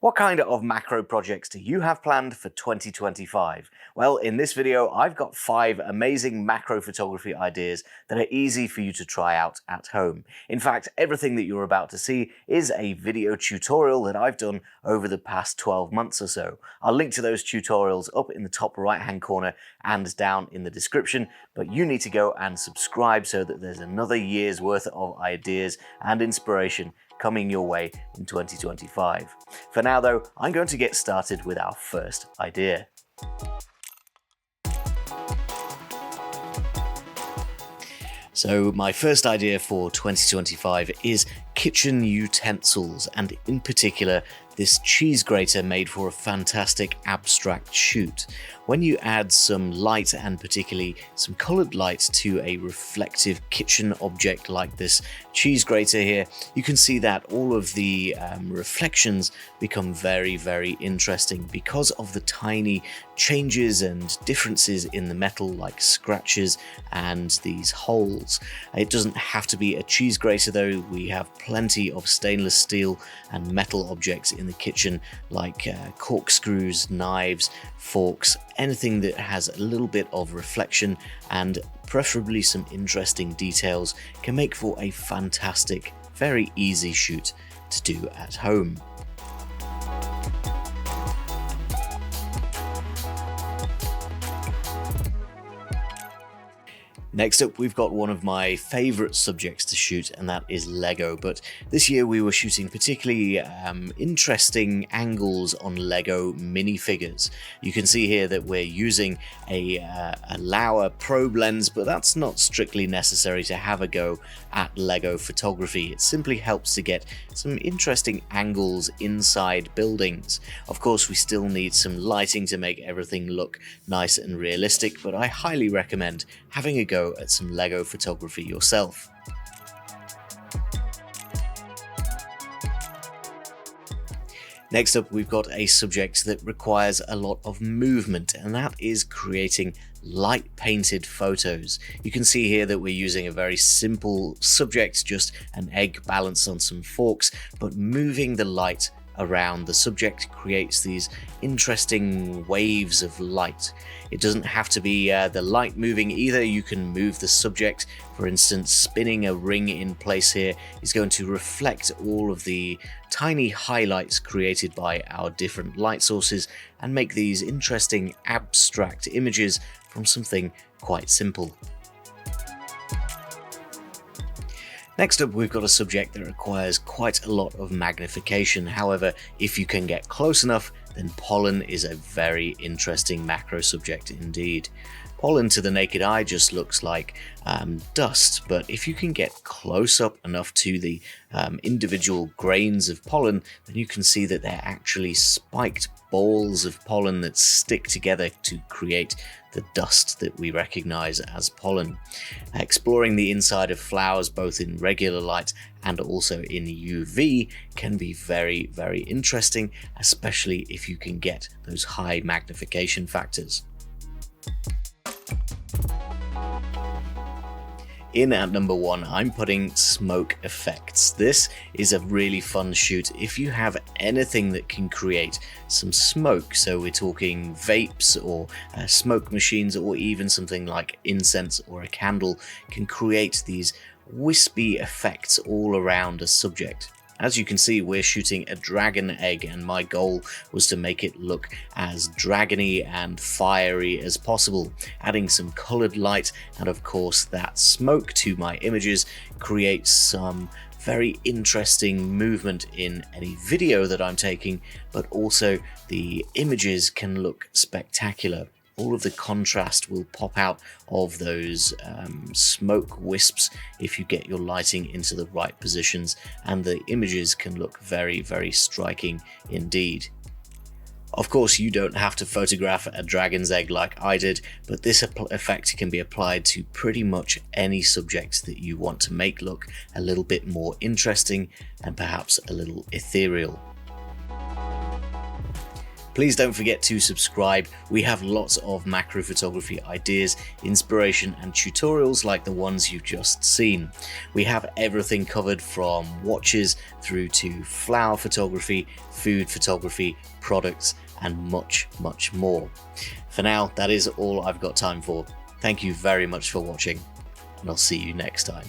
What kind of macro projects do you have planned for 2025? Well, in this video, I've got 5 amazing macro photography ideas that are easy for you to try out at home. In fact, everything that you're about to see is a video tutorial that I've done over the past 12 months or so. I'll link to those tutorials up in the top right-hand corner and down in the description, but you need to go and subscribe so that there's another year's worth of ideas and inspiration coming your way in 2025. For now though, I'm going to get started with our first idea. So my first idea for 2025 is kitchen utensils, and in particular this cheese grater made for a fantastic abstract shoot. When you add some light, and particularly some coloured light, to a reflective kitchen object like this cheese grater here, you can see that all of the reflections become very, very interesting because of the tiny changes and differences in the metal, like scratches and these holes. It doesn't have to be a cheese grater though. We have plenty of stainless steel and metal objects in the kitchen, like corkscrews, knives, forks, anything that has a little bit of reflection and preferably some interesting details can make for a fantastic, very easy shoot to do at home. Next up, we've got one of my favourite subjects to shoot, and that is Lego. But this year we were shooting particularly interesting angles on Lego minifigures. You can see here that we're using a Lauer probe lens, but that's not strictly necessary to have a go at Lego photography. It simply helps to get some interesting angles inside buildings. Of course, we still need some lighting to make everything look nice and realistic, but I highly recommend having a go at some Lego photography yourself. Next up, we've got a subject that requires a lot of movement, and that is creating light painted photos. You can see here that we're using a very simple subject, just an egg balanced on some forks, but moving the light around the subject creates these interesting waves of light. It doesn't have to be the light moving either. You can move the subject. For instance, spinning a ring in place here is going to reflect all of the tiny highlights created by our different light sources and make these interesting abstract images from something quite simple. Next up, we've got a subject that requires quite a lot of magnification. However, if you can get close enough, then pollen is a very interesting macro subject indeed. Pollen to the naked eye just looks like dust, but if you can get close up enough to the individual grains of pollen, then you can see that they're actually spiked balls of pollen that stick together to create the dust that we recognize as pollen. Exploring the inside of flowers, both in regular light and also in UV, can be very, very interesting, especially if you can get those high magnification factors. In at number 1, I'm putting smoke effects. This is a really fun shoot if you have anything that can create some smoke. So we're talking vapes or smoke machines, or even something like incense or a candle can create these wispy effects all around a subject. As you can see, we're shooting a dragon egg, and my goal was to make it look as dragony and fiery as possible. Adding some coloured light and of course that smoke to my images creates some very interesting movement in any video that I'm taking, but also the images can look spectacular. All of the contrast will pop out of those smoke wisps if you get your lighting into the right positions, and the images can look very, very striking indeed. Of course, you don't have to photograph a dragon's egg like I did, but this effect can be applied to pretty much any subject that you want to make look a little bit more interesting and perhaps a little ethereal. Please don't forget to subscribe. We have lots of macro photography ideas, inspiration and tutorials like the ones you've just seen. We have everything covered from watches through to flower photography, food photography, products and much more. For now, that is all I've got time for. Thank you very much for watching, and I'll see you next time.